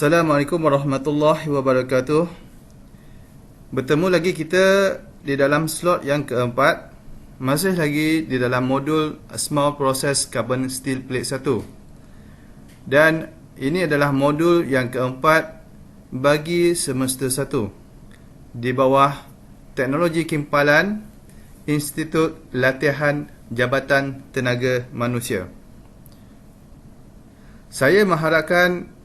Assalamualaikum warahmatullahi wabarakatuh. Bertemu lagi kita di dalam slot yang keempat. Masih lagi di dalam modul Small Process Carbon Steel Plate 1. Dan ini adalah modul yang keempat bagi semester 1 di bawah Teknologi Kimpalan Institut Latihan Jabatan Tenaga Manusia. Saya mengharapkan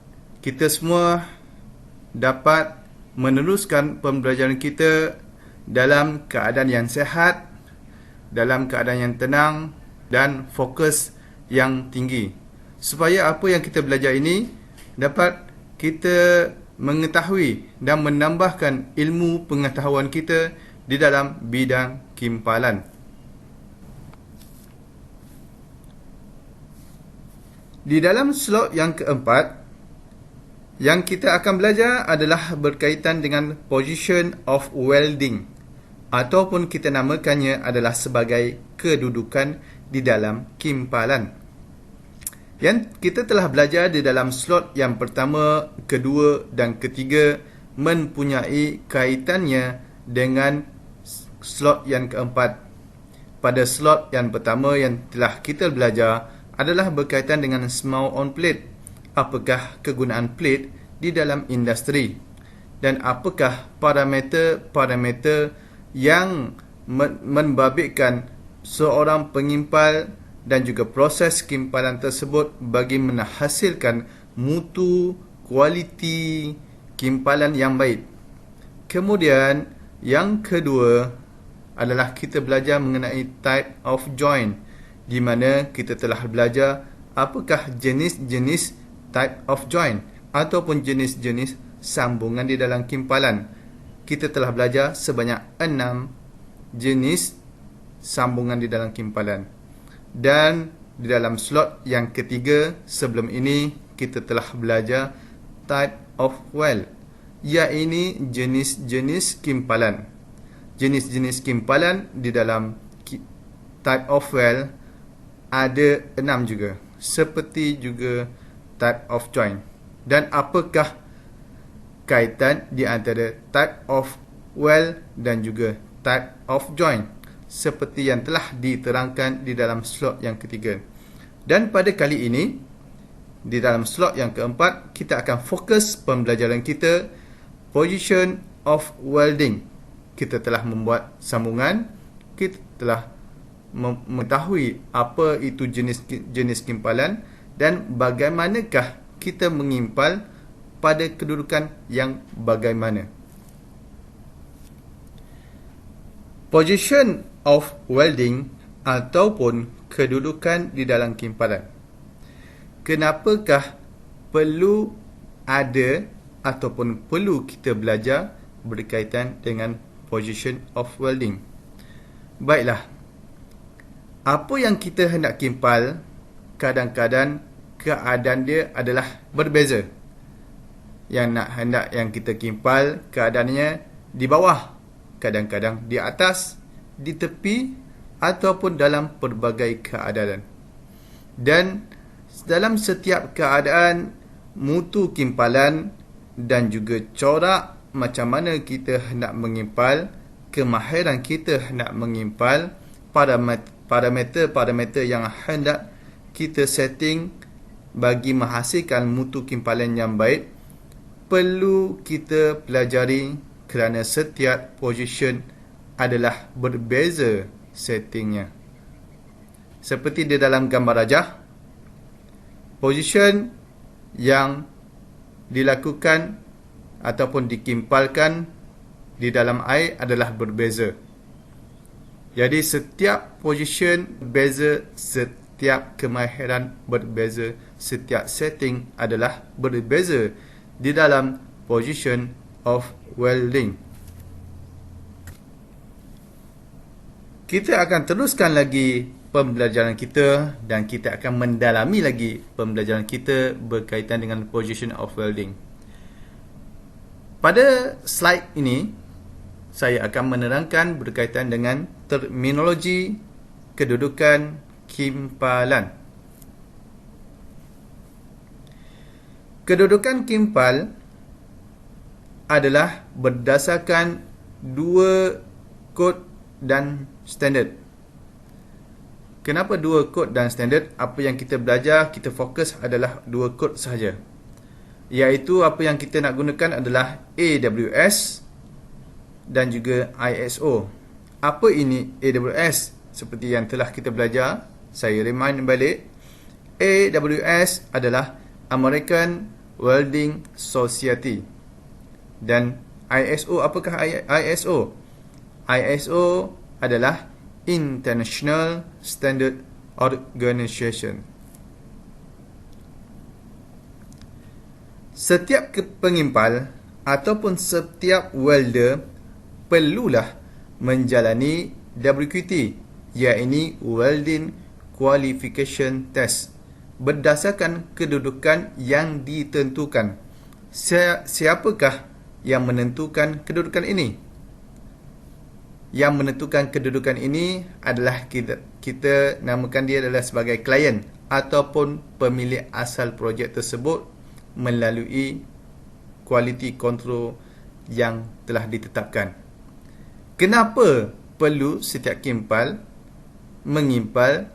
kita semua dapat meneruskan pembelajaran kita dalam keadaan yang sihat, dalam keadaan yang tenang dan fokus yang tinggi. Supaya apa yang kita belajar ini dapat kita mengetahui dan menambahkan ilmu pengetahuan kita di dalam bidang kimpalan. Di dalam slot yang keempat, yang kita akan belajar adalah berkaitan dengan position of welding, ataupun kita namakannya adalah sebagai kedudukan di dalam kimpalan. Yang kita telah belajar di dalam slot yang pertama, kedua dan ketiga mempunyai kaitannya dengan slot yang keempat. Pada slot yang pertama yang telah kita belajar adalah berkaitan dengan small on plate. Apakah kegunaan plate di dalam industri dan apakah parameter-parameter yang membabitkan seorang pengimpal dan juga proses kimpalan tersebut bagi menghasilkan mutu kualiti kimpalan yang baik. Kemudian yang kedua adalah kita belajar mengenai type of joint, di mana kita telah belajar apakah jenis-jenis type of joint ataupun jenis-jenis sambungan di dalam kimpalan. Kita telah belajar sebanyak 6 jenis sambungan di dalam kimpalan. Dan di dalam slot yang ketiga sebelum ini kita telah belajar type of weld, iaitu jenis-jenis kimpalan. Jenis-jenis kimpalan di dalam type of weld ada 6 juga, seperti juga type of joint. Dan apakah kaitan di antara type of weld dan juga type of joint, seperti yang telah diterangkan di dalam slot yang ketiga. Dan pada kali ini di dalam slot yang keempat, kita akan fokus pembelajaran kita position of welding. Kita telah membuat sambungan, kita telah mengetahui apa itu jenis kimpalan dan bagaimanakah kita mengimpal pada kedudukan yang bagaimana. Position of welding ataupun kedudukan di dalam kimpalan. Kenapakah perlu ada ataupun perlu kita belajar berkaitan dengan position of welding? Baiklah, apa yang kita hendak kimpal kadang-kadang keadaan dia adalah berbeza. Yang kita kimpal keadaannya di bawah, kadang-kadang di atas, di tepi ataupun dalam pelbagai keadaan. Dan dalam setiap keadaan, mutu kimpalan dan juga corak macam mana kita hendak mengimpal, kemahiran kita hendak mengimpal, parameter-parameter yang hendak kita setting bagi menghasilkan mutu kimpalan yang baik perlu kita pelajari, kerana setiap position adalah berbeza settingnya. Seperti di dalam gambar rajah, position yang dilakukan ataupun dikimpalkan di dalam air adalah berbeza. Jadi setiap position berbeza, setiap kemahiran berbeza, setiap setting adalah berbeza di dalam position of welding. Kita akan teruskan lagi pembelajaran kita dan kita akan mendalami lagi pembelajaran kita berkaitan dengan position of welding. Pada slide ini, saya akan menerangkan berkaitan dengan terminologi kedudukan kimpalan. Kedudukan kimpal adalah berdasarkan dua kod dan standard. Kenapa dua kod dan standard? Apa yang kita belajar, kita fokus adalah dua kod sahaja. Iaitu apa yang kita nak gunakan adalah AWS dan juga ISO. Apa ini AWS? Seperti yang telah kita belajar, saya remind balik. AWS adalah American Welding Society. Dan ISO, apakah ISO? ISO adalah International Standard Organization. Setiap pengimpal ataupun setiap welder perlulah menjalani WQT, iaitu Welding Qualification Test, berdasarkan kedudukan yang ditentukan. Siapakah yang menentukan kedudukan ini? Yang menentukan kedudukan ini adalah kita namakan dia adalah sebagai klien ataupun pemilik asal projek tersebut melalui quality control yang telah ditetapkan. Kenapa perlu setiap kimpal mengimpal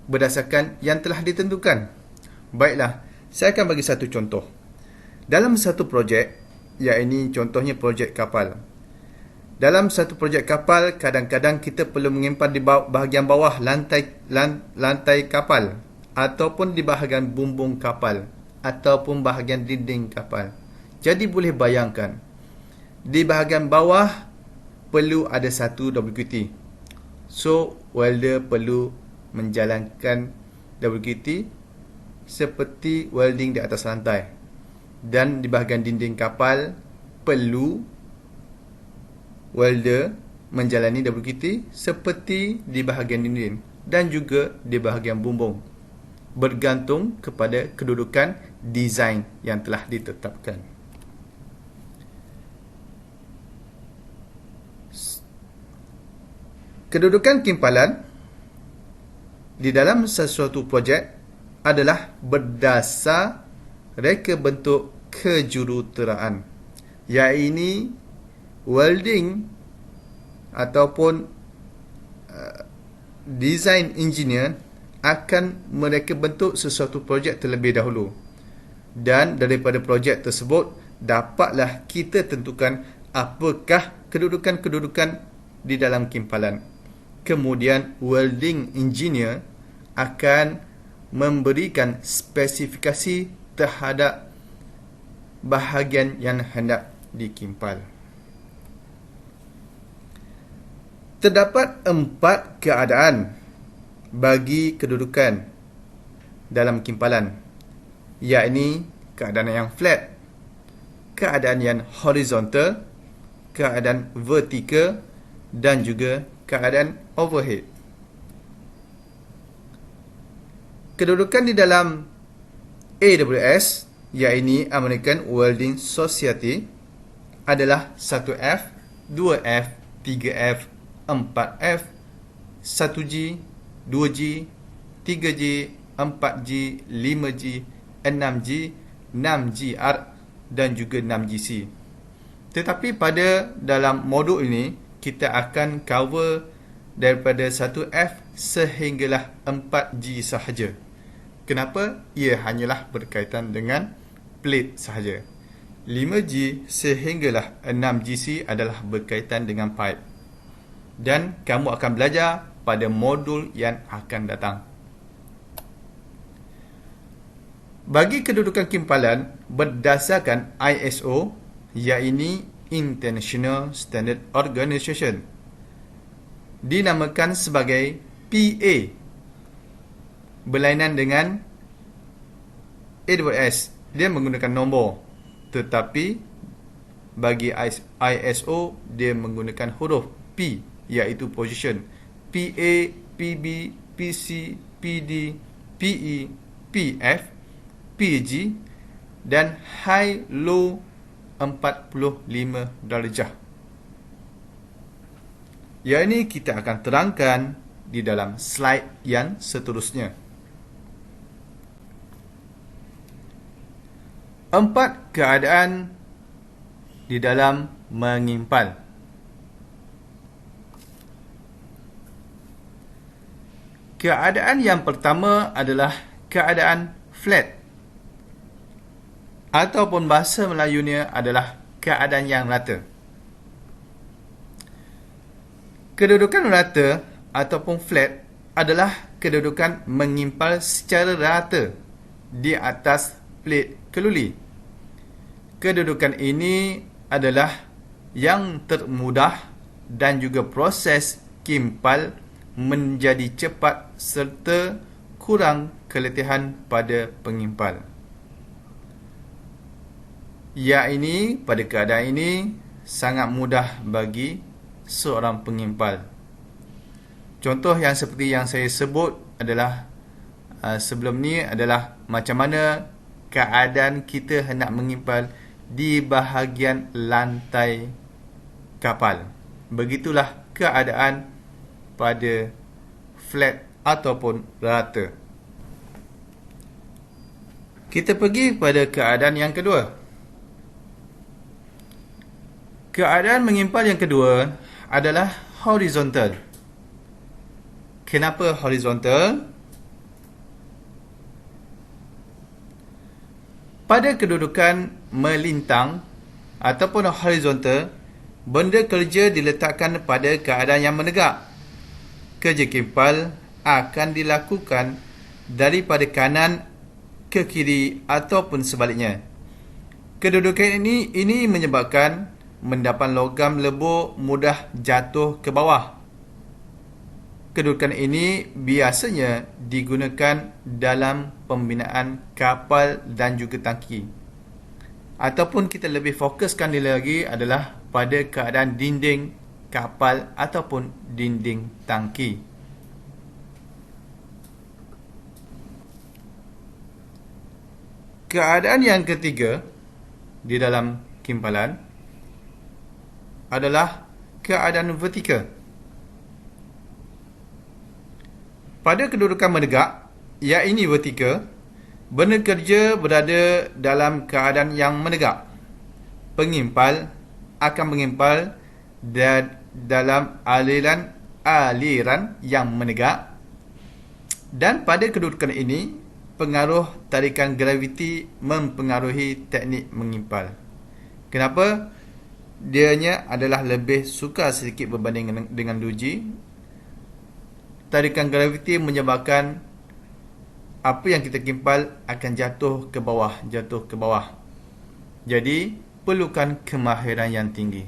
berdasarkan yang telah ditentukan? Baiklah, saya akan bagi satu contoh. Dalam satu projek, iaitu contohnya projek kapal. Dalam satu projek kapal, kadang-kadang kita perlu mengimpal di bahagian bawah lantai kapal, ataupun di bahagian bumbung kapal, ataupun bahagian dinding kapal. Jadi boleh bayangkan, di bahagian bawah perlu ada satu WQT. So, welder perlu menjalankan WQT seperti welding di atas lantai. Dan di bahagian dinding kapal perlu welder menjalani WQT seperti di bahagian dinding dan juga di bahagian bumbung, bergantung kepada kedudukan desain yang telah ditetapkan. Kedudukan kimpalan di dalam sesuatu projek adalah berdasar reka bentuk kejuruteraan, iaitu welding ataupun design engineer akan mereka bentuk sesuatu projek terlebih dahulu, dan daripada projek tersebut dapatlah kita tentukan apakah kedudukan-kedudukan di dalam kimpalan. Kemudian welding engineer akan memberikan spesifikasi terhadap bahagian yang hendak dikimpal. Terdapat 4 keadaan bagi kedudukan dalam kimpalan, iaitu keadaan yang flat, keadaan yang horizontal, keadaan vertikal dan juga keadaan overhead. Kedudukan di dalam AWS, iaitu American Welding Society, adalah 1F, 2F, 3F, 4F, 1G, 2G, 3G, 4G, 5G, 6G, 6GR dan juga 6GC. Tetapi pada dalam modul ini, kita akan cover daripada 1F sehinggalah 4G sahaja. Kenapa? Ia hanyalah berkaitan dengan plate sahaja. 5G sehinggalah 6GC adalah berkaitan dengan pipe. Dan kamu akan belajar pada modul yang akan datang. Bagi kedudukan kimpalan berdasarkan ISO, iaitu International Standard Organization, dinamakan sebagai PA, berlainan dengan AWS, dia menggunakan nombor, tetapi bagi ISO dia menggunakan huruf P, iaitu position. PA, PB, PC, PD, PE, PF, PG dan high low 45 darjah. Yang ini kita akan terangkan di dalam slide yang seterusnya. 4 keadaan di dalam mengimpal. Keadaan yang pertama adalah keadaan flat, ataupun bahasa Melayunya adalah keadaan yang rata. Kedudukan rata ataupun flat adalah kedudukan mengimpal secara rata di atas plate keluli. Kedudukan ini adalah yang termudah dan juga proses kimpal menjadi cepat serta kurang keletihan pada pengimpal. Pada keadaan ini sangat mudah bagi seorang pengimpal. Contoh yang seperti yang saya sebut adalah sebelum ni adalah macam mana keadaan kita hendak mengimpal di bahagian lantai kapal. Begitulah keadaan pada flat ataupun rata. Kita pergi pada keadaan yang kedua. Keadaan mengimpal yang kedua adalah horizontal. Kenapa horizontal? Pada kedudukan melintang ataupun horizontal, benda kerja diletakkan pada keadaan yang menegak. Kerja kimpal akan dilakukan daripada kanan ke kiri ataupun sebaliknya. Kedudukan ini menyebabkan endapan logam lebur mudah jatuh ke bawah. Kedudukan ini biasanya digunakan dalam pembinaan kapal dan juga tangki. Ataupun kita lebih fokuskan lagi adalah pada keadaan dinding kapal ataupun dinding tangki. Keadaan yang ketiga di dalam kimpalan adalah keadaan vertikal. Pada kedudukan menegak, iaitu vertikal, benda kerja berada dalam keadaan yang menegak. Pengimpal akan mengimpal dalam aliran yang menegak, dan pada kedudukan ini, pengaruh tarikan graviti mempengaruhi teknik mengimpal. Kenapa? Dianya adalah lebih sukar sedikit berbanding dengan luji. Tarikan graviti menyebabkan apa yang kita kimpal akan jatuh ke bawah. Jadi, perlukan kemahiran yang tinggi.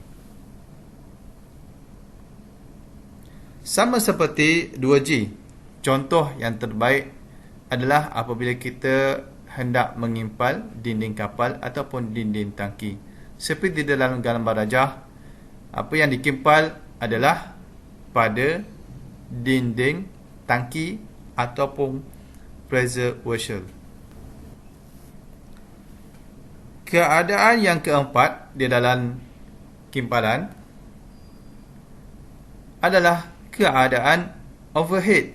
Sama seperti 2G. Contoh yang terbaik adalah apabila kita hendak mengimpal dinding kapal ataupun dinding tangki. Seperti di dalam gambar rajah, apa yang dikimpal adalah pada dinding tangki ataupun pressure vessel. Keadaan yang keempat di dalam kimpalan adalah keadaan overhead.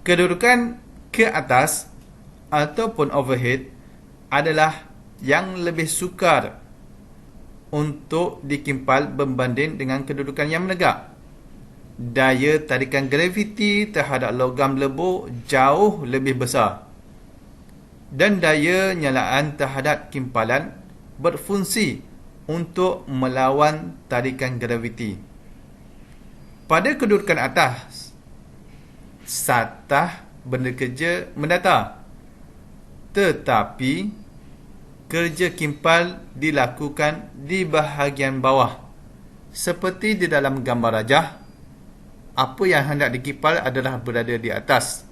Kedudukan ke atas ataupun overhead adalah yang lebih sukar untuk dikimpal berbanding dengan kedudukan yang menegak. Daya tarikan graviti terhadap logam lebur jauh lebih besar, dan daya nyalaan terhadap kimpalan berfungsi untuk melawan tarikan graviti. Pada kedudukan atas, satah benda kerja mendatar, tetapi kerja kimpal dilakukan di bahagian bawah. Seperti di dalam gambar rajah, apa yang hendak dikimpal adalah berada di atas,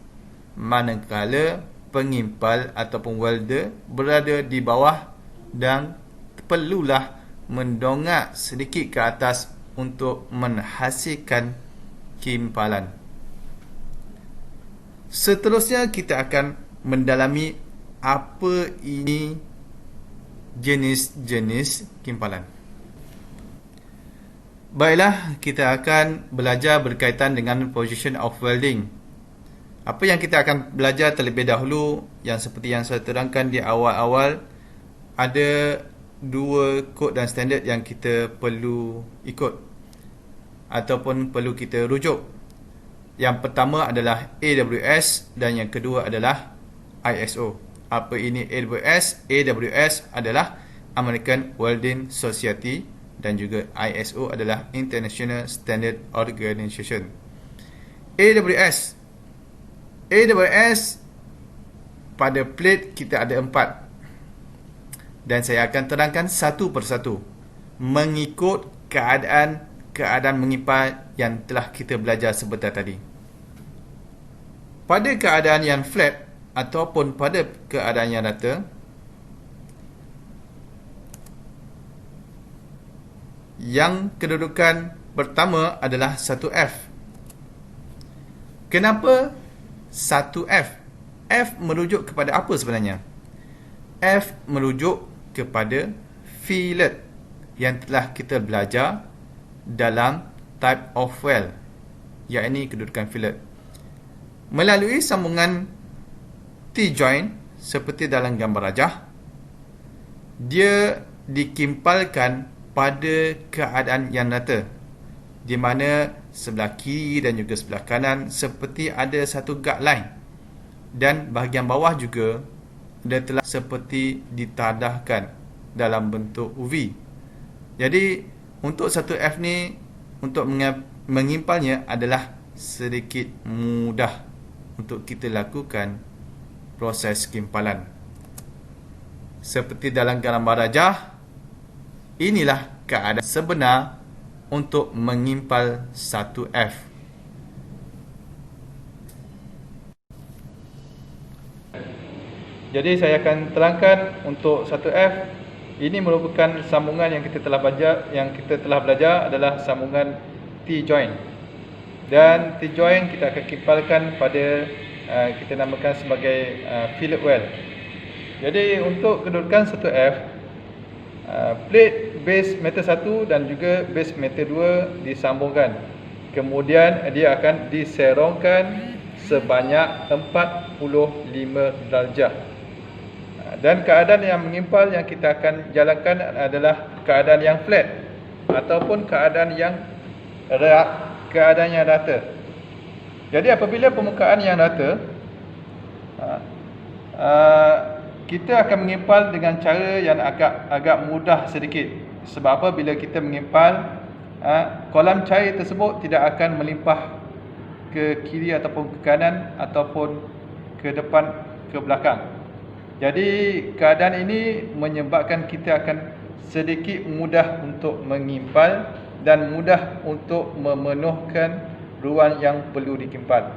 manakala pengimpal ataupun welder berada di bawah dan perlulah mendongak sedikit ke atas untuk menghasilkan kimpalan. Seterusnya kita akan mendalami apa ini jenis-jenis kimpalan. Baiklah, kita akan belajar berkaitan dengan position of welding Apa yang kita akan belajar terlebih dahulu, yang seperti yang saya terangkan di awal-awal, ada dua kod dan standard yang kita perlu ikut ataupun perlu kita rujuk. Yang pertama adalah AWS dan yang kedua adalah ISO. Apa ini AWS? AWS adalah American Welding Society dan juga ISO adalah International Standard Organization. AWS pada plate kita ada 4 dan saya akan terangkan satu persatu mengikut keadaan mengimpal yang telah kita belajar sebentar tadi. Pada keadaan yang flat ataupun pada keadaan yang rata, yang kedudukan pertama adalah 1F. Kenapa 1F? F merujuk kepada apa sebenarnya? F merujuk kepada fillet yang telah kita belajar dalam type of weld, iaitu kedudukan fillet. Melalui sambungan T-joint seperti dalam gambar rajah, dia dikimpalkan pada keadaan yang rata, di mana sebelah kiri dan juga sebelah kanan seperti ada satu guard line, dan bahagian bawah juga dia telah seperti ditadahkan dalam bentuk V. Jadi untuk 1F ni, untuk mengimpalnya adalah sedikit mudah untuk kita lakukan proses kimpalan. Seperti dalam gambar rajah, inilah keadaan sebenar untuk mengimpal 1F. Jadi saya akan terangkan untuk 1F. Ini merupakan sambungan yang kita telah belajar adalah sambungan T-joint. Dan T-joint kita akan kimpalkan pada kita namakan sebagai fillet weld. Jadi untuk kedudukan 1F, plate base metal 1 dan juga base metal 2 disambungkan. Kemudian dia akan diserongkan sebanyak 45 darjah. Dan keadaan yang mengimpal yang kita akan jalankan adalah keadaan yang flat ataupun keadaan yang rata. Jadi apabila permukaan yang rata, kita akan mengimpal dengan cara yang agak mudah sedikit. Sebab apa? Bila kita mengimpal, kolam cair tersebut tidak akan melimpah ke kiri ataupun ke kanan ataupun ke depan, ke belakang. Jadi keadaan ini menyebabkan kita akan sedikit mudah untuk mengimpal dan mudah untuk memenuhkan ruang yang perlu dikimpal.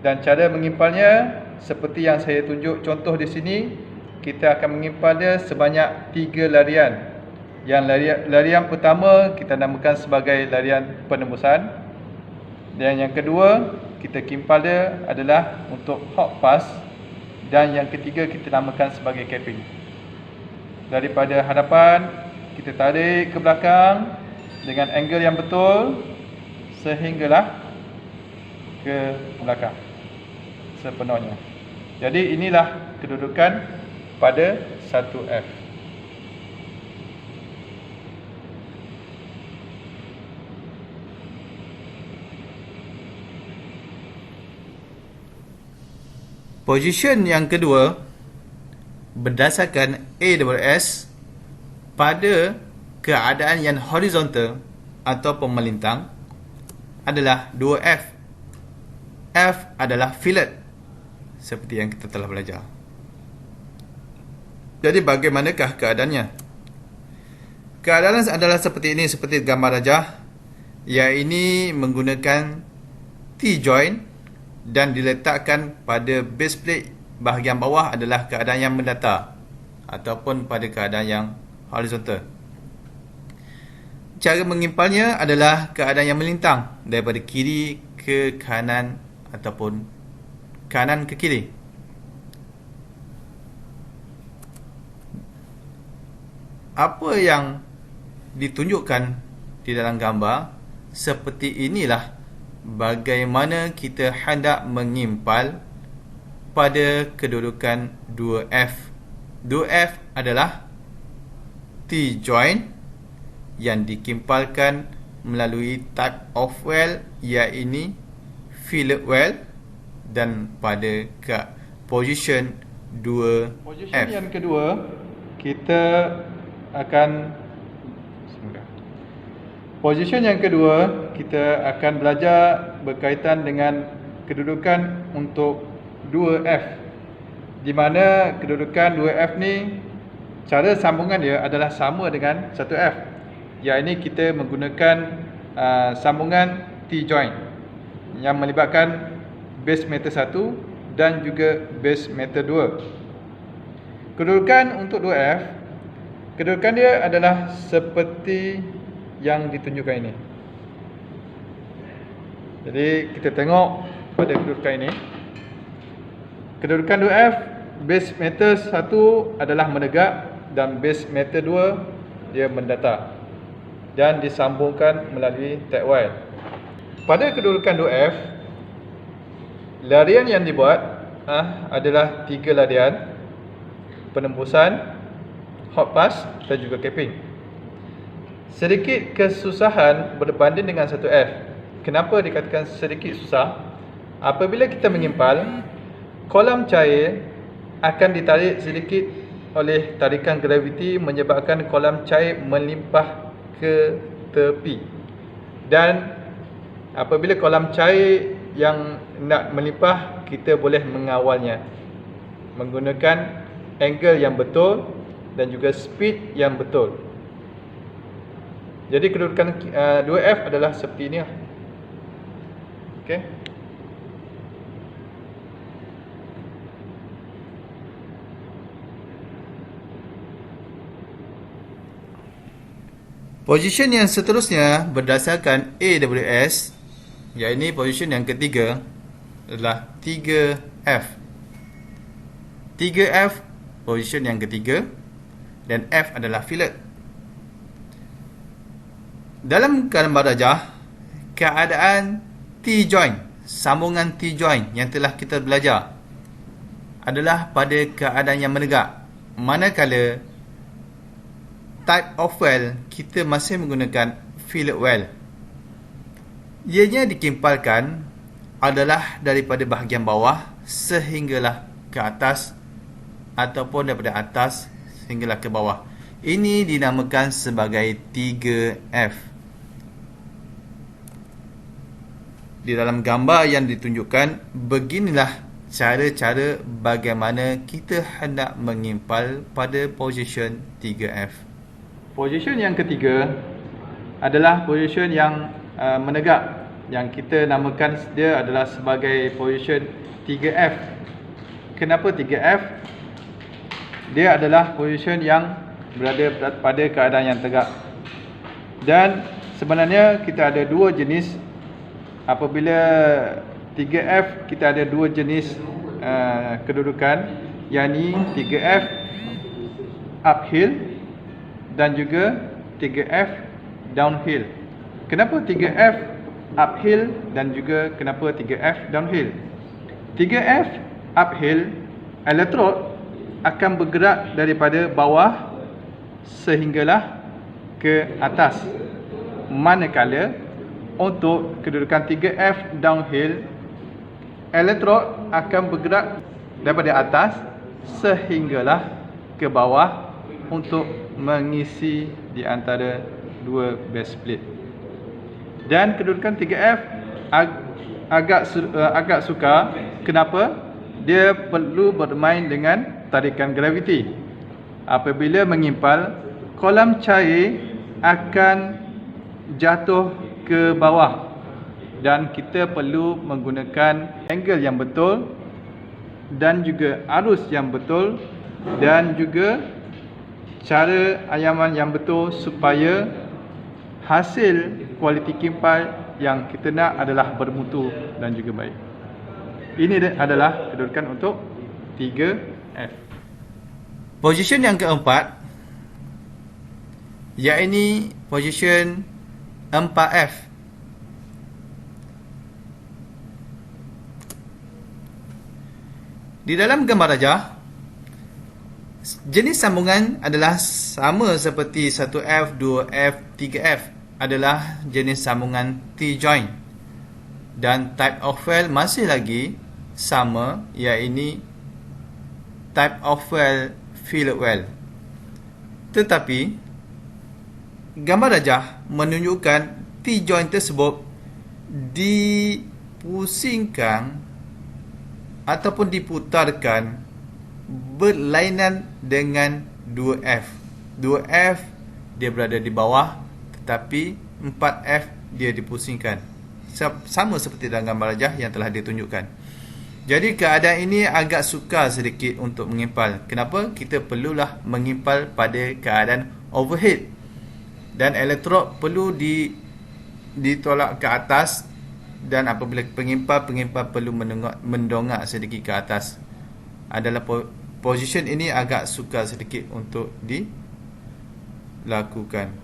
Dan cara mengimpalnya seperti yang saya tunjuk contoh di sini, kita akan mengimpal dia sebanyak 3 larian. Yang larian pertama kita namakan sebagai larian penembusan. Dan yang kedua kita kimpal dia adalah untuk hot pass. Dan yang ketiga kita namakan sebagai capping. Daripada hadapan kita tarik ke belakang dengan angle yang betul sehinggalah ke belakang sepenuhnya. Jadi inilah kedudukan pada 1F. Position yang kedua berdasarkan AWS pada keadaan yang horizontal ataupun melintang adalah 2F. F adalah fillet seperti yang kita telah belajar. Jadi bagaimanakah keadaannya? Keadaan adalah seperti ini, seperti gambar rajah, iaitu menggunakan T-joint dan diletakkan pada base plate. Bahagian bawah adalah keadaan yang mendatar ataupun pada keadaan yang horizontal. Cara mengimpalnya adalah keadaan yang melintang daripada kiri ke kanan ataupun kanan ke kiri. Apa yang ditunjukkan di dalam gambar seperti inilah bagaimana kita hendak mengimpal pada kedudukan 2F. 2F adalah T-joint yang dikimpalkan melalui type of well, iaitu fillet well, dan pada position 2F. Position yang kedua, kita akan belajar berkaitan dengan kedudukan untuk 2F, di mana kedudukan 2F ni cara sambungan dia adalah sama dengan 1F, iaitu kita menggunakan sambungan T-joint yang melibatkan base metal 1 dan juga base metal 2. Kedudukan untuk 2F, kedudukan dia adalah seperti yang ditunjukkan ini. Jadi kita tengok pada kedudukan ini. Kedudukan 2F, base metal 1 adalah menegak dan base metal 2 dia mendatar dan disambungkan melalui tag wire. Pada kedudukan 2F, larian yang dibuat adalah 3 larian: penembusan, hot pass dan juga capping. Sedikit kesusahan berbanding dengan 1F. Kenapa dikatakan sedikit susah? Apabila kita mengimpal, kolam cair akan ditarik sedikit oleh tarikan graviti, menyebabkan kolam cair melimpah ke tepi. Dan apabila kolam cair yang nak melimpah, kita boleh mengawalnya menggunakan angle yang betul dan juga speed yang betul. Jadi kedudukan 2F adalah seperti ini lah. Okey. Position yang seterusnya berdasarkan AWS, iaitu position yang ketiga, adalah 3F. 3F position yang ketiga, dan F adalah fillet. Dalam gambar darjah, keadaan T-joint, sambungan T-joint yang telah kita belajar adalah pada keadaan yang menegak, manakala type of well kita masih menggunakan fillet well. Ianya dikimpalkan adalah daripada bahagian bawah sehinggalah ke atas ataupun daripada atas sehinggalah ke bawah. Ini dinamakan sebagai 3F. Di dalam gambar yang ditunjukkan, beginilah cara-cara bagaimana kita hendak mengimpal pada position 3F. Position yang ketiga adalah position yang menegak, yang kita namakan dia adalah sebagai position 3F. Kenapa 3F? Dia adalah position yang berada pada keadaan yang tegak. Dan sebenarnya kita ada dua jenis. Apabila 3F, kita ada dua jenis kedudukan, yakni 3F uphill dan juga 3F downhill. Kenapa 3F uphill dan juga kenapa 3F downhill? 3F uphill, elektrod akan bergerak daripada bawah sehinggalah ke atas. Manakala untuk kedudukan 3F downhill, elektrod akan bergerak daripada atas sehinggalah ke bawah untuk mengisi di antara dua base plate. Dan kedudukan 3F agak sukar. Kenapa? Dia perlu bermain dengan tarikan graviti. Apabila mengimpal, kolam cair akan jatuh ke bawah dan kita perlu menggunakan angle yang betul dan juga arus yang betul dan juga cara ayaman yang betul supaya hasil kualiti kimpal yang kita nak adalah bermutu dan juga baik. Ini adalah kedudukan untuk 3F. Position yang keempat, iaitu position 4F. Di dalam gambar rajah, jenis sambungan adalah sama seperti 1F, 2F, 3F adalah jenis sambungan T-joint. Dan type of well masih lagi sama, iaitu type of well fillet well. Tetapi gambar rajah menunjukkan T-joint tersebut dipusingkan ataupun diputarkan berlainan dengan 2F. 2F dia berada di bawah, tetapi 4F dia dipusingkan. Sama seperti dalam gambar rajah yang telah ditunjukkan. Jadi keadaan ini agak sukar sedikit untuk mengimpal. Kenapa? Kita perlulah mengimpal pada keadaan overhead. Dan elektrod perlu ditolak ke atas, dan apabila pengimpal perlu mendongak sedikit ke atas. Adalah position ini agak sukar sedikit untuk dilakukan.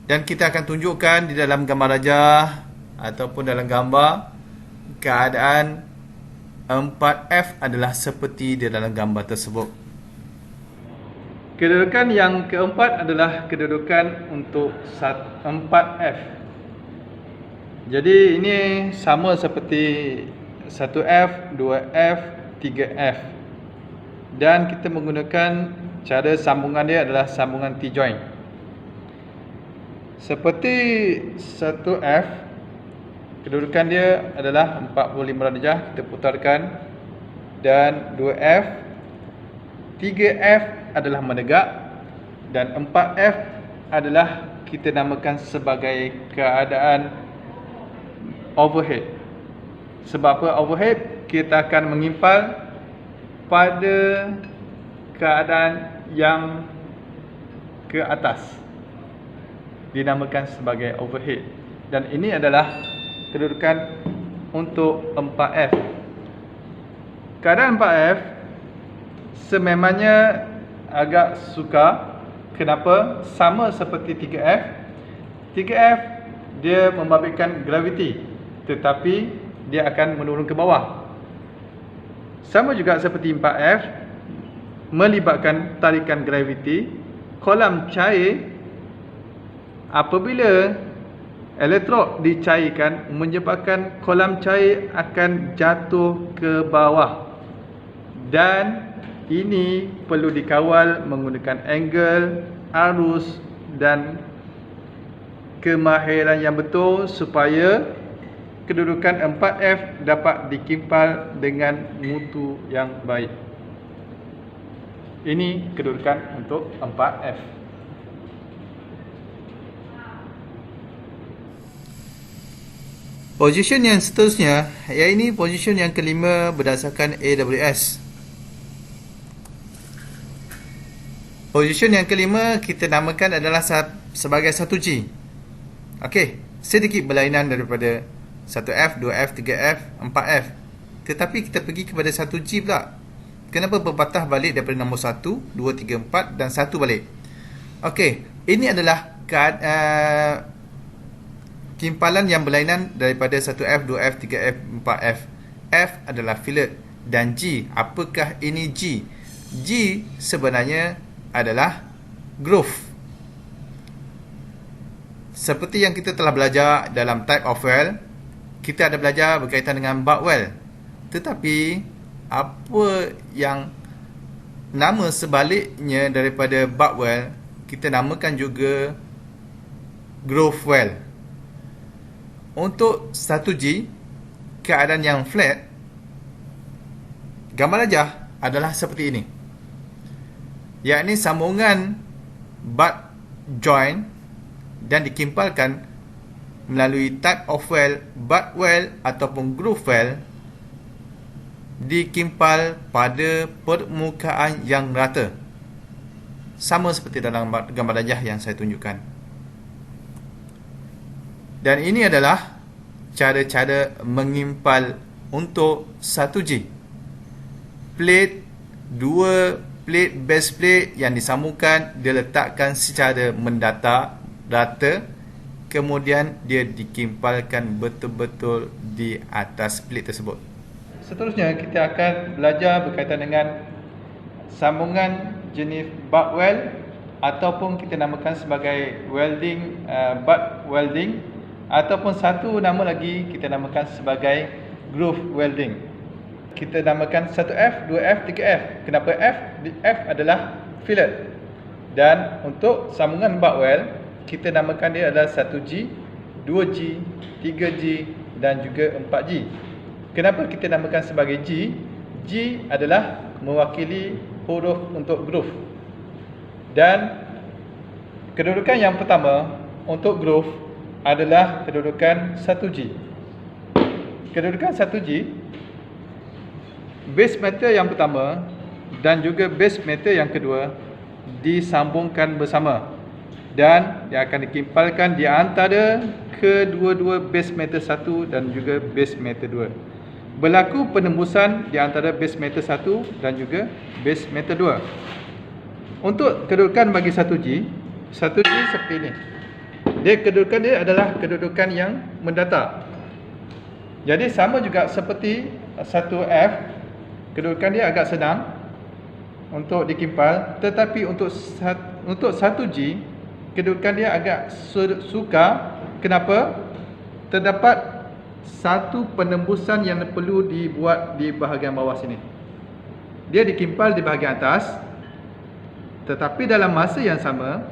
Dan kita akan tunjukkan di dalam gambar rajah ataupun dalam gambar keadaan 4F adalah seperti di dalam gambar tersebut. Kedudukan yang keempat adalah kedudukan untuk 4F. Jadi ini sama seperti 1F, 2F, 3F. Dan kita menggunakan cara sambungan dia adalah sambungan T-joint. Seperti 1F, kedudukan dia adalah 45 darjah, kita putarkan. Dan 2F, 3F adalah menegak, dan 4F adalah kita namakan sebagai keadaan overhead. Sebab apa overhead? Kita akan mengimpal pada keadaan yang ke atas, dinamakan sebagai overhead. Dan ini adalah kedudukan untuk 4F. Keadaan 4F sememangnya agak sukar. Kenapa? Sama seperti 3F. 3F dia membabitkan graviti, tetapi dia akan menurun ke bawah. Sama juga seperti 4F, melibatkan tarikan graviti. Kolam cair, apabila elektrod dicairkan, menyebabkan kolam cair akan jatuh ke bawah. Dan ini perlu dikawal menggunakan angle, arus dan kemahiran yang betul supaya kedudukan 4F dapat dikimpal dengan mutu yang baik. Ini kedudukan untuk 4F. Position yang seterusnya, iaitu position yang kelima berdasarkan AWS. Position yang kelima kita namakan adalah sebagai 1G. Okey, sedikit berlainan daripada 1F, 2F, 3F, 4F. Tetapi kita pergi kepada 1G pula. Kenapa berpatah balik daripada nombor 1, 2, 3, 4 dan 1 balik? Okey, ini adalah kimpalan yang berlainan daripada 1F, 2F, 3F, 4F. F adalah fillet. Dan G, apakah ini G? G sebenarnya adalah groove. Seperti yang kita telah belajar dalam type of well, kita ada belajar berkaitan dengan butt well. Tetapi apa yang nama sebaliknya daripada butt well, kita namakan juga groove well. Untuk 1G, keadaan yang flat, gambar rajah adalah seperti ini, yakni sambungan butt joint dan dikimpalkan melalui type of well, butt well ataupun groove well, dikimpal pada permukaan yang rata, sama seperti dalam gambar rajah yang saya tunjukkan. Dan ini adalah cara-cara mengimpal untuk 1G. Dua plate base plate yang disambungkan diletakkan secara mendatar, rata, kemudian dia dikimpalkan betul-betul di atas plate tersebut. seterusnya kita akan belajar berkaitan dengan sambungan jenis butt weld ataupun kita namakan sebagai welding, butt welding, ataupun satu nama lagi kita namakan sebagai groove welding. Kita namakan 1F, 2F, 3F. Kenapa F? F adalah fillet. Dan untuk sambungan butt weld, kita namakan dia adalah 1G, 2G, 3G dan juga 4G. Kenapa kita namakan sebagai G? G adalah mewakili huruf untuk groove. Dan kedudukan yang pertama untuk groove adalah kedudukan 1G. Kedudukan 1G, base metal yang pertama dan juga base metal yang kedua disambungkan bersama dan dia akan dikimpalkan di antara kedua-dua base metal 1 dan juga base metal 2. Berlaku penembusan di antara base metal 1 dan juga base metal 2. Untuk kedudukan bagi 1G seperti ini. Kedudukan dia adalah kedudukan yang mendatar. Jadi sama juga seperti 1F, kedudukan dia agak senang untuk dikimpal, tetapi untuk 1G kedudukan dia agak sukar. Kenapa? Terdapat satu penembusan yang perlu dibuat di bahagian bawah sini. Dia dikimpal di bahagian atas, tetapi dalam masa yang sama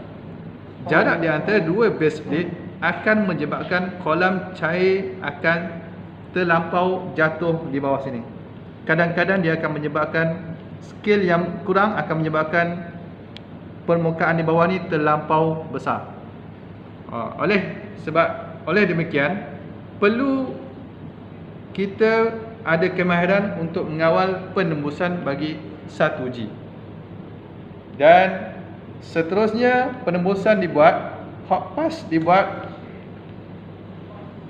jarak di antara dua base plate akan menyebabkan kolam cair akan terlampau jatuh di bawah sini. Kadang-kadang dia akan menyebabkan skil yang kurang, akan menyebabkan permukaan di bawah ni terlampau besar. Oleh demikian, perlu kita ada kemahiran untuk mengawal penembusan bagi 1G. Dan seterusnya penembusan dibuat, hot pass dibuat,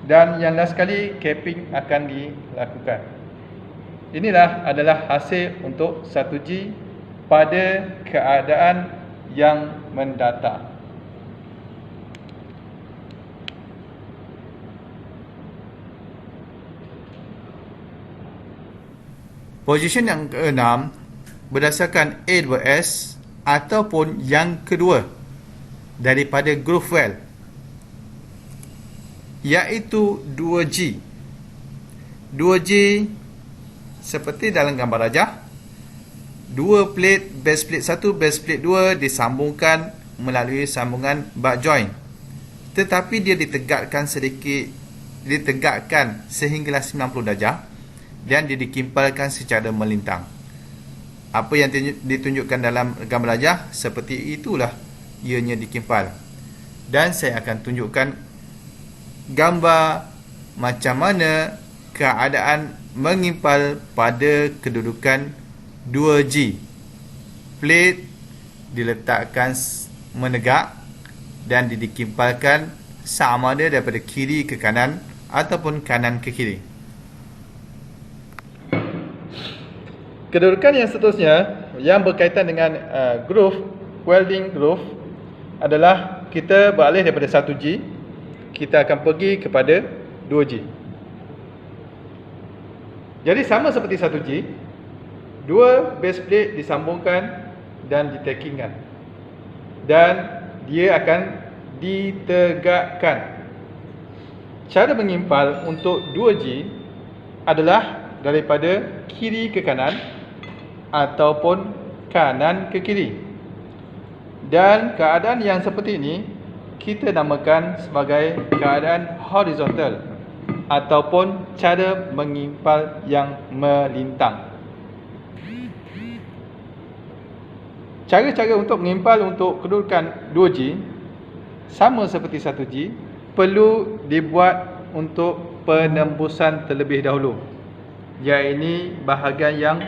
dan yang last sekali capping akan dilakukan. Inilah adalah hasil untuk 1G pada keadaan yang mendatang. Position yang keenam berdasarkan A2S ataupun yang kedua daripada groove weld, iaitu 2G. 2G seperti dalam gambar rajah, dua plate, base plate 1, base plate 2 disambungkan melalui sambungan butt joint, tetapi dia ditegakkan sehinggalah 90 darjah dan dia dikimpalkan secara melintang. Apa yang ditunjukkan dalam gambar rajah, seperti itulah ianya dikimpal. Dan saya akan tunjukkan gambar macam mana keadaan mengimpal pada kedudukan 2G. Plate diletakkan menegak dan dikimpalkan sama ada daripada kiri ke kanan ataupun kanan ke kiri. Kedudukan yang seterusnya yang berkaitan dengan groove, welding groove, adalah kita beralih daripada 1G, kita akan pergi kepada 2G. Jadi sama seperti 1G, dua base plate disambungkan dan ditackingkan, dan dia akan ditegakkan. Cara mengimpal untuk 2G adalah daripada kiri ke kanan ataupun kanan ke kiri. Dan keadaan yang seperti ini kita namakan sebagai keadaan horizontal ataupun cara mengimpal yang melintang. Cara-cara untuk mengimpal untuk kedudukan 2G sama seperti 1G, perlu dibuat untuk penembusan terlebih dahulu, iaitu bahagian yang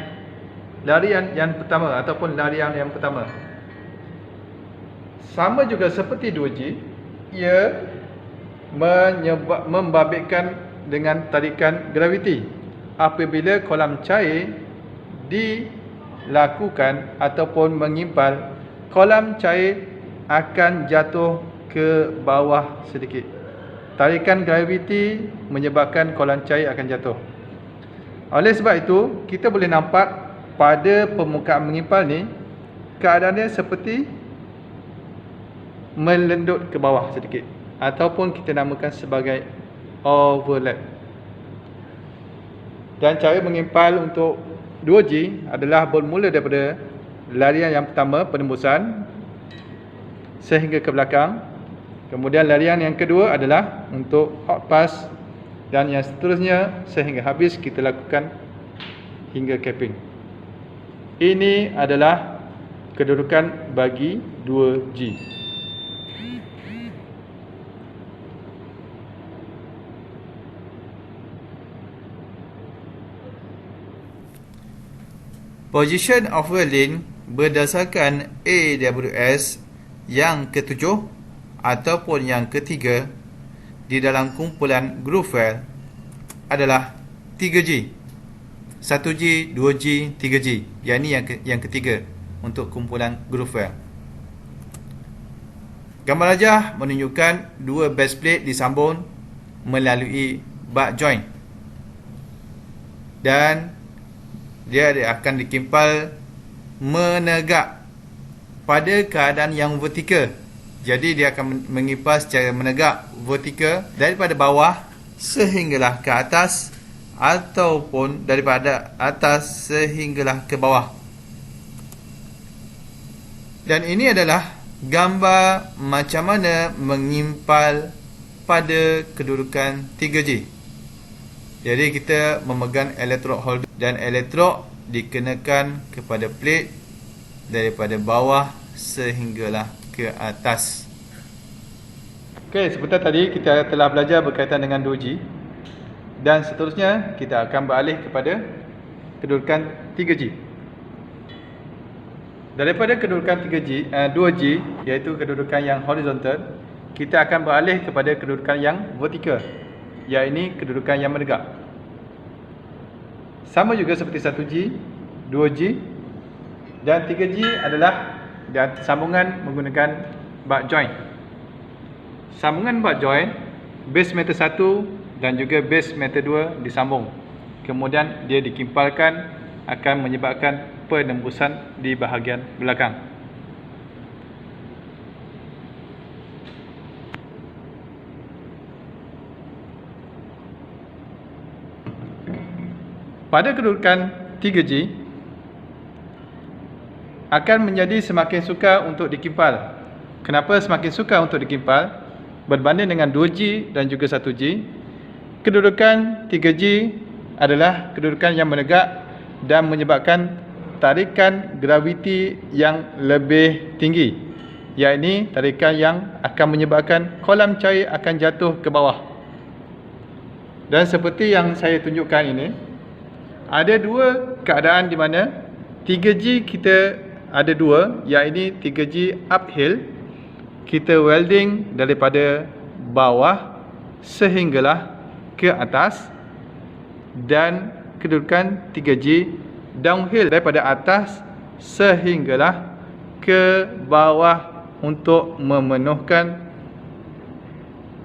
larian yang pertama ataupun larian yang pertama. Sama juga seperti 2G, ia membabitkan dengan tarikan graviti. Apabila kolam cair dilakukan ataupun mengimpal, kolam cair akan jatuh ke bawah sedikit. Tarikan graviti menyebabkan kolam cair akan jatuh. Oleh sebab itu, kita boleh nampak pada permukaan mengimpal ni keadaannya seperti melendut ke bawah sedikit, ataupun kita namakan sebagai overlap. Dan cara mengimpal untuk 2G adalah bermula daripada larian yang pertama, penembusan, sehingga ke belakang. Kemudian larian yang kedua adalah untuk hot pass, dan yang seterusnya sehingga habis kita lakukan hingga capping. Ini adalah kedudukan bagi 2G. Position of welding berdasarkan AWS yang ketujuh ataupun yang ketiga di dalam kumpulan groove weld adalah 3G. 1G, 2G, 3G. Yang ini yang ketiga untuk kumpulan groove weld. Gambar rajah menunjukkan dua base plate disambung melalui butt joint, dan dia akan dikimpal menegak pada keadaan yang vertikal. Jadi dia akan mengimpal secara menegak vertikal daripada bawah sehinggalah ke atas, ataupun daripada atas sehinggalah ke bawah. Dan ini adalah gambar macam mana mengimpal pada kedudukan 3G. Jadi kita memegang elektrod holder, dan elektrod dikenakan kepada plate daripada bawah sehinggalah ke atas. Okey, sebentar tadi kita telah belajar berkaitan dengan 2G, dan seterusnya kita akan beralih kepada kedudukan 3G. Daripada kedudukan 2G, iaitu kedudukan yang horizontal, kita akan beralih kepada kedudukan yang vertikal, iaitu kedudukan yang menegak. Sama juga seperti 1G, 2G dan 3G adalah sambungan menggunakan butt joint. Sambungan butt joint, base meter 1 dan juga base meter 2 disambung. Kemudian dia dikimpalkan, akan menyebabkan penembusan di bahagian belakang. Pada kedudukan 3G akan menjadi semakin sukar untuk dikimpal. Kenapa semakin sukar untuk dikimpal? Berbanding dengan 2G dan juga 1G, kedudukan 3G adalah kedudukan yang menegak dan menyebabkan tarikan graviti yang lebih tinggi, iaitu tarikan yang akan menyebabkan kolam cair akan jatuh ke bawah. Dan seperti yang saya tunjukkan ini, ada dua keadaan di mana 3G kita ada dua, iaitu 3G uphill, kita welding daripada bawah sehinggalah ke atas, dan kedudukan 3G downhill daripada atas sehinggalah ke bawah untuk memenuhkan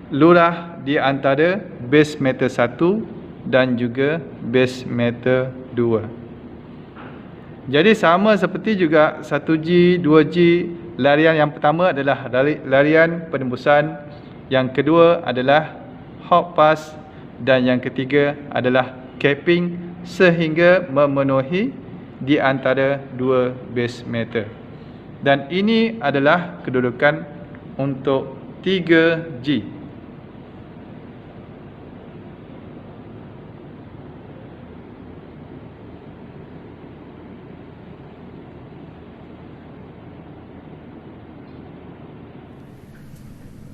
lurah di antara base meter 1 dan juga base meter 2. Jadi sama seperti juga 1G, 2G, larian yang pertama adalah larian penembusan, yang kedua adalah hot pass, dan yang ketiga adalah capping sehingga memenuhi di antara dua base meter. Dan ini adalah kedudukan untuk 3G.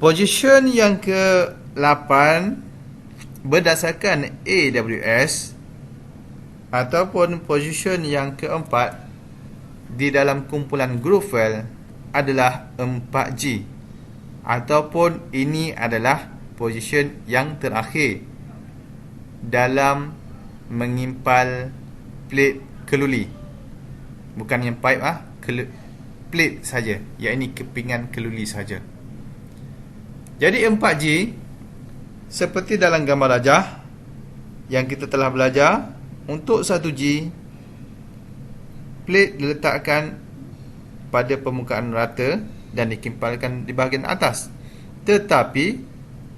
Position yang ke-8 berdasarkan AWS ataupun position yang keempat di dalam kumpulan groove weld adalah 4G, ataupun ini adalah position yang terakhir dalam mengimpal plate keluli. Bukan yang pipe plate saja, iaitu kepingan keluli saja. Jadi 4G seperti dalam gambar rajah yang kita telah belajar, untuk 1G, plate diletakkan pada permukaan rata dan dikimpalkan di bahagian atas. Tetapi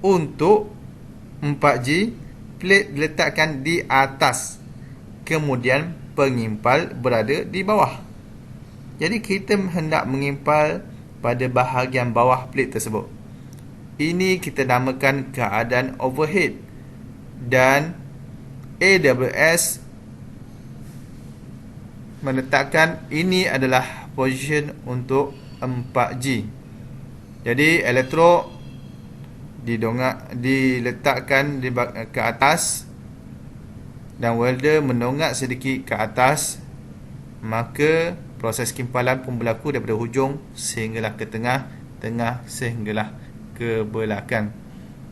untuk 4G, plate diletakkan di atas, kemudian pengimpal berada di bawah. Jadi kita hendak mengimpal pada bahagian bawah plate tersebut. Ini kita namakan keadaan overhead, dan AWS menetapkan ini adalah position untuk 4G. Jadi elektrod diletakkan ke atas dan welder mendongak sedikit ke atas, maka proses kimpalan pun berlaku daripada hujung sehinggalah ke tengah, tengah sehinggalah ke belakang,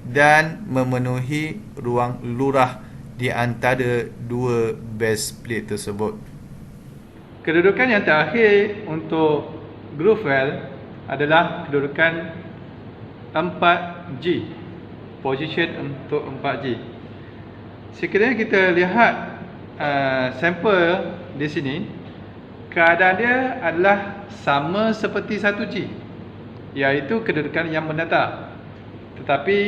dan memenuhi ruang lurah di antara dua base plate tersebut. Kedudukan yang terakhir untuk groove well adalah kedudukan 4G, position untuk 4G. Sekiranya kita lihat sampel di sini, keadaan dia adalah sama seperti 1G, iaitu kedudukan yang mendatar. Tetapi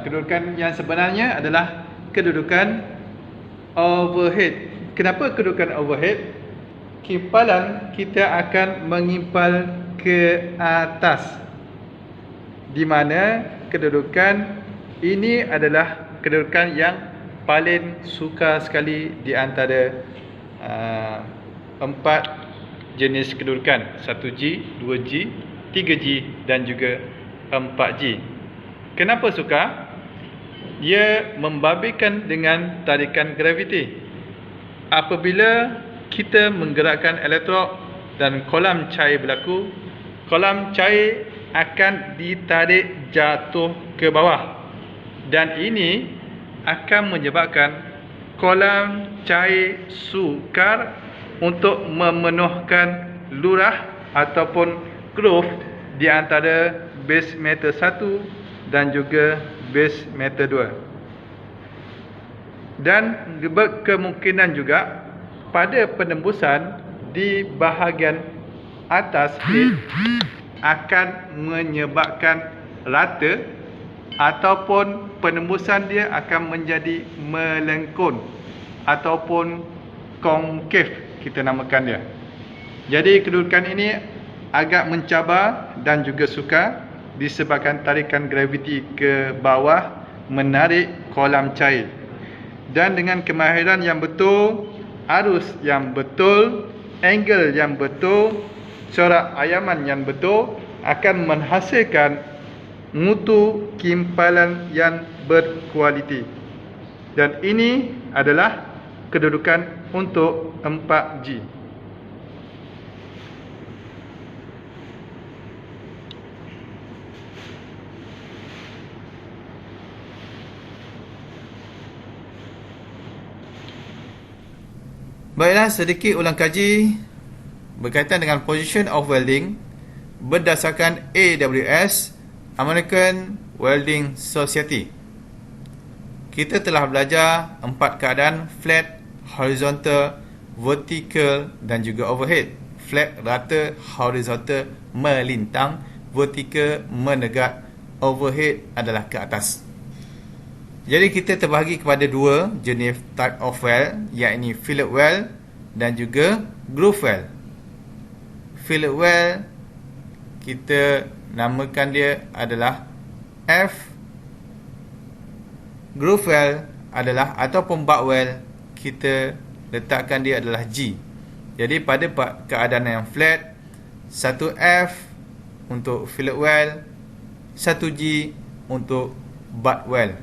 kedudukan yang sebenarnya adalah kedudukan overhead. Kenapa kedudukan overhead? Kimpalan kita akan mengimpal ke atas, di mana kedudukan ini adalah kedudukan yang paling sukar sekali di antara 4 jenis kedudukan, 1G, 2G, 3G dan juga 4G. Kenapa sukar? Ia membabitkan dengan tarikan graviti. Apabila kita menggerakkan elektrod dan kolam cair berlaku, kolam cair akan ditarik jatuh ke bawah, dan ini akan menyebabkan kolam cair sukar untuk memenuhkan lurah ataupun groove di antara base metal 1 dan juga base metal 2. Dan berkemungkinan juga pada penembusan di bahagian atas plate akan menyebabkan rata, ataupun penembusan dia akan menjadi melengkung ataupun concave, kita namakan dia. Jadi kedudukan ini agak mencabar dan juga sukar disebabkan tarikan graviti ke bawah menarik kolam cair. Dan dengan kemahiran yang betul, arus yang betul, angle yang betul, corak ayaman yang betul, akan menghasilkan mutu kimpalan yang berkualiti. Dan ini adalah kedudukan untuk 4G. Baiklah, sedikit ulang kaji berkaitan dengan position of welding berdasarkan AWS, American Welding Society. Kita telah belajar 4 keadaan: flat, horizontal, vertical dan juga overhead. Flat, rata; horizontal, melintang; vertical, menegak; overhead adalah ke atas. Jadi kita terbahagi kepada 2 jenis type of weld, iaitu fillet weld dan juga groove weld. Fillet weld kita namakan dia adalah F. Groove weld adalah ataupun butt weld kita letakkan dia adalah G. Jadi pada keadaan yang flat, 1F untuk fillet weld, 1G untuk butt weld.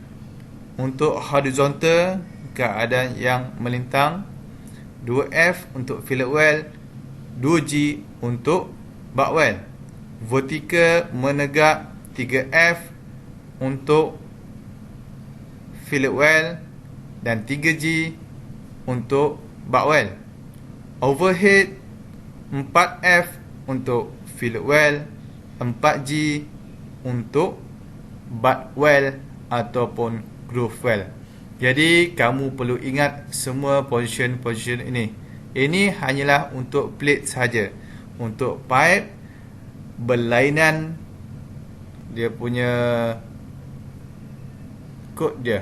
Untuk horizontal, keadaan yang melintang, 2F untuk fillet weld, 2G untuk butt weld. Vertical, menegak, 3F untuk fillet weld dan 3G untuk butt weld. Overhead, 4F untuk fillet weld, 4G untuk butt weld ataupun groove weld. Jadi kamu perlu ingat semua position ini. Ini hanyalah untuk plate sahaja. Untuk pipe, berlainan dia punya kod dia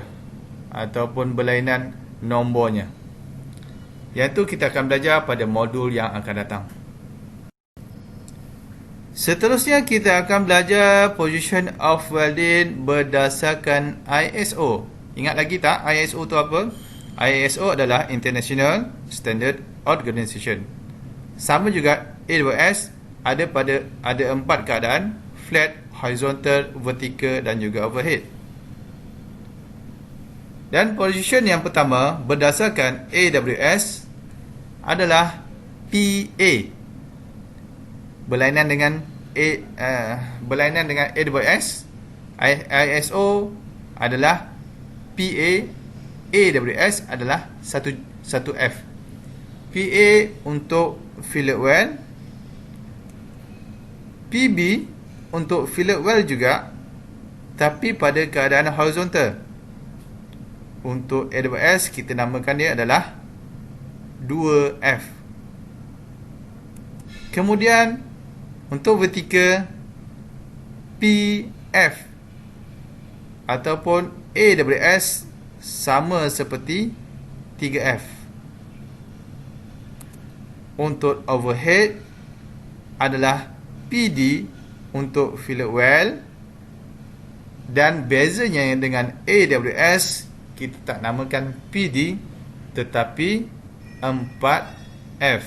ataupun berlainan nombornya. Yang tu kita akan belajar pada modul yang akan datang. Seterusnya kita akan belajar position of welding berdasarkan ISO. Ingat lagi tak ISO tu apa? ISO adalah International Standard Organization. Sama juga AWS ada 4 keadaan: flat, horizontal, vertical dan juga overhead. Dan position yang pertama berdasarkan AWS adalah PA. Berlainan dengan AWS. ISO adalah PA, AWS adalah 1F. PA untuk fillet weld, PB untuk fillet weld juga, tapi pada keadaan horizontal. Untuk AWS kita namakan dia adalah 2F. Kemudian untuk vertical, PF ataupun AWS sama seperti 3F. Untuk overhead adalah PD untuk fillet weld, dan bezanya dengan AWS kita tak namakan PD tetapi 4F.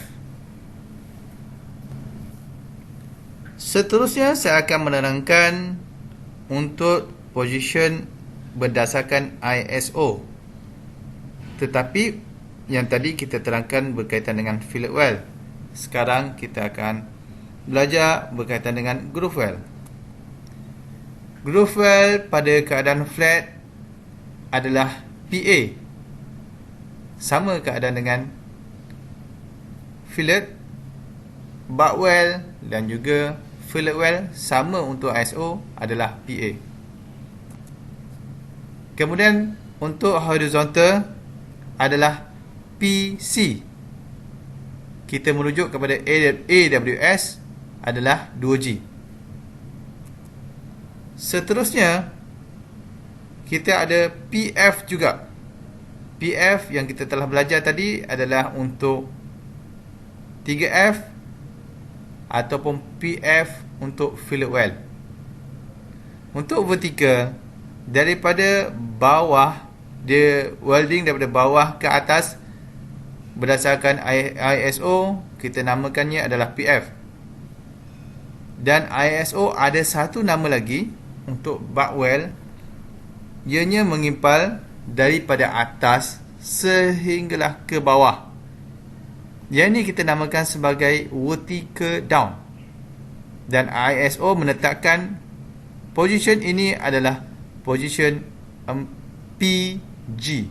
Seterusnya saya akan menerangkan untuk position berdasarkan ISO. Tetapi yang tadi kita terangkan berkaitan dengan fillet weld. Sekarang kita akan belajar berkaitan dengan groove weld. Groove weld pada keadaan flat adalah PA. Sama keadaan dengan fillet, butt weld dan juga fillet weld sama untuk ISO adalah PA. Kemudian untuk horizontal adalah PC. Kita merujuk kepada AWS adalah 2G. Seterusnya kita ada PF juga. PF yang kita telah belajar tadi adalah untuk 3F ataupun PF untuk fillet weld. Untuk vertical, daripada bawah, dia welding daripada bawah ke atas berdasarkan ISO, kita namakannya adalah PF. Dan ISO ada satu nama lagi untuk butt weld. Ianya mengimpal daripada atas sehinggalah ke bawah. Yang ini kita namakan sebagai vertical down. Dan ISO menetapkan position ini adalah position PG.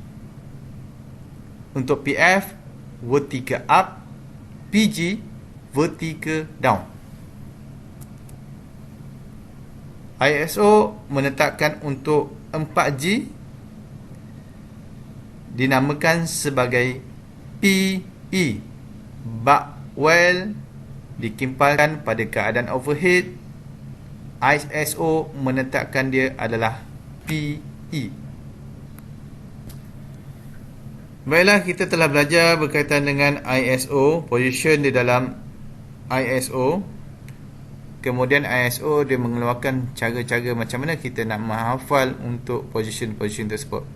Untuk PF, vertical up. PG, vertical down. ISO menetapkan untuk 4G dinamakan sebagai PE. Butt weld dikimpalkan pada keadaan overhead. ISO menetapkan dia adalah PE. Baiklah, kita telah belajar berkaitan dengan ISO, position di dalam ISO. Kemudian ISO dia mengeluarkan cara-cara macam mana kita nak menghafal untuk position-position tersebut.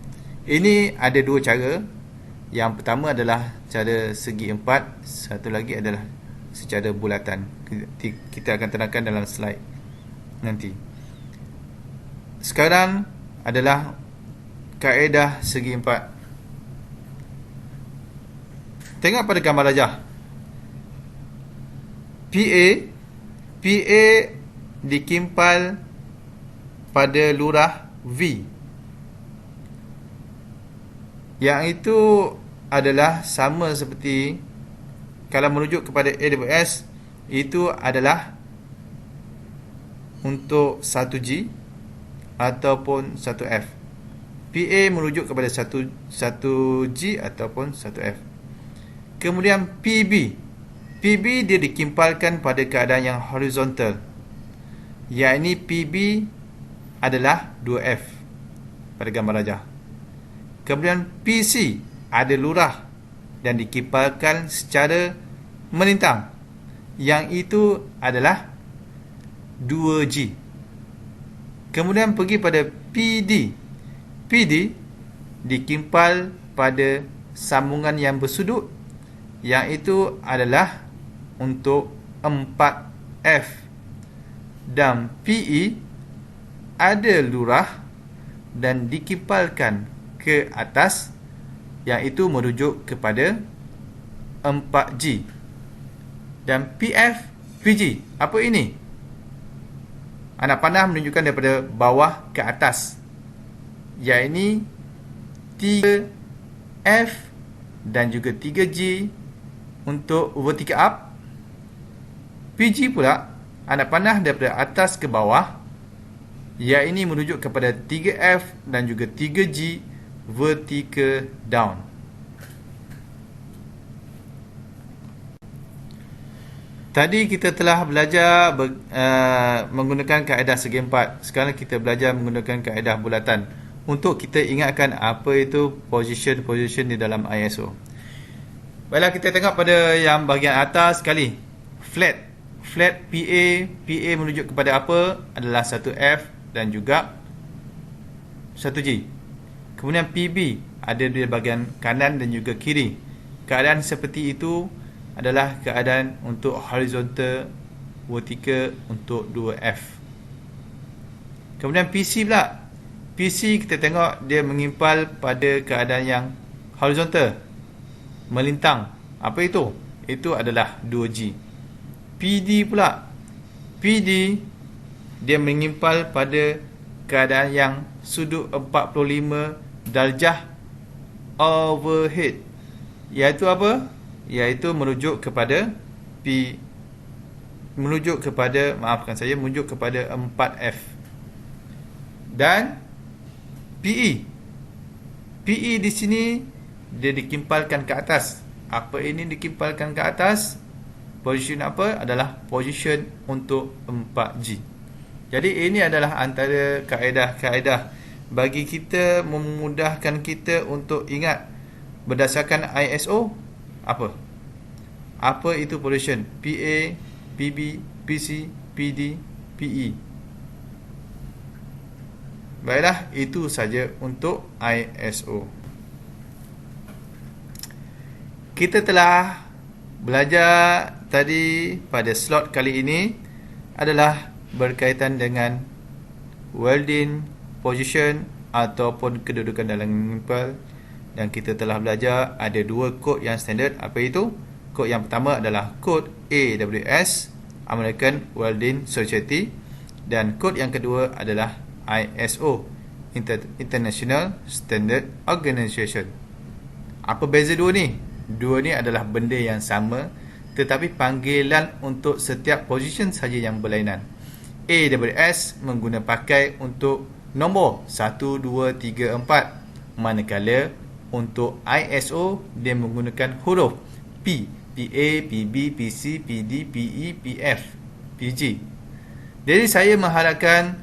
Ini ada dua cara. Yang pertama adalah cara segi empat, satu lagi adalah secara bulatan. Kita akan terangkan dalam slide nanti. Sekarang adalah kaedah segi empat. Tengok pada gambar rajah. PA dikimpal pada lurah V. Yang itu adalah sama seperti kalau merujuk kepada AWS, itu adalah untuk 1G ataupun 1F. PA merujuk kepada satu G ataupun satu F. Kemudian PB. PB dia dikimpalkan pada keadaan yang horizontal. Yakni PB adalah 2F pada gambar rajah. Kemudian PC ada lurah dan dikimpalkan secara melintang. Yang itu adalah 2G. Kemudian pergi pada PD. PD dikimpal pada sambungan yang bersudut, yang itu adalah untuk 4F. Dan PE ada lurah dan dikimpalkan ke atas, yang itu merujuk kepada 4G. Dan PF, PG, apa ini? Anak panah menunjukkan daripada bawah ke atas, iaitu 3F dan juga 3G untuk vertical up. PG pula anak panah daripada atas ke bawah, iaitu merujuk kepada 3F dan juga 3G vertical down. Tadi kita telah belajar menggunakan kaedah segi empat. Sekarang kita belajar menggunakan kaedah bulatan untuk kita ingatkan apa itu position di dalam ISO. Baiklah, kita tengok pada yang bahagian atas sekali. Flat PA merujuk kepada apa? Adalah 1F dan juga 1G. Kemudian PB ada di bahagian kanan dan juga kiri. Keadaan seperti itu adalah keadaan untuk horizontal, vertical untuk 2F. Kemudian PC pula. PC kita tengok dia mengimpal pada keadaan yang horizontal, melintang. Apa itu? Itu adalah 2G. PD pula. PD dia mengimpal pada keadaan yang sudut 45 darjah overhead. Iaitu apa? Iaitu merujuk kepada merujuk kepada 4F. Dan PE di sini dia dikimpalkan ke atas. Apa ini dikimpalkan ke atas? Position apa? Adalah position untuk 4G. Jadi ini adalah antara kaedah-kaedah bagi kita, memudahkan kita untuk ingat berdasarkan ISO. Apa itu position? PA, PB, PC, PD, PE. Baiklah, itu saja untuk ISO. Kita telah belajar tadi pada slot kali ini adalah berkaitan dengan welding, position ataupun kedudukan dalam mengimpal. Dan kita telah belajar ada dua kod yang standard. Apa itu? Kod yang pertama adalah kod AWS, American Welding Society, dan kod yang kedua adalah ISO, International Standard Organization. Apa beza dua ni? Dua ni adalah benda yang sama, tetapi panggilan untuk setiap position saja yang berlainan. AWS mengguna pakai untuk nombor 1, 2, 3, 4, manakala untuk ISO dia menggunakan huruf P, PA, PB, PC, PD, PE, PF, PG. Jadi saya mengharapkan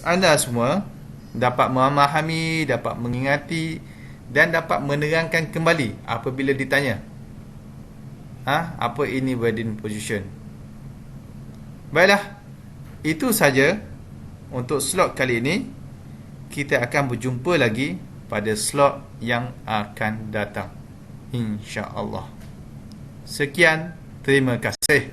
anda semua dapat memahami, dapat mengingati dan dapat menerangkan kembali apabila ditanya, apa ini welding position. Baiklah, itu saja untuk slot kali ini. Kita akan berjumpa lagi pada slot yang akan datang, insya-Allah. Sekian, terima kasih.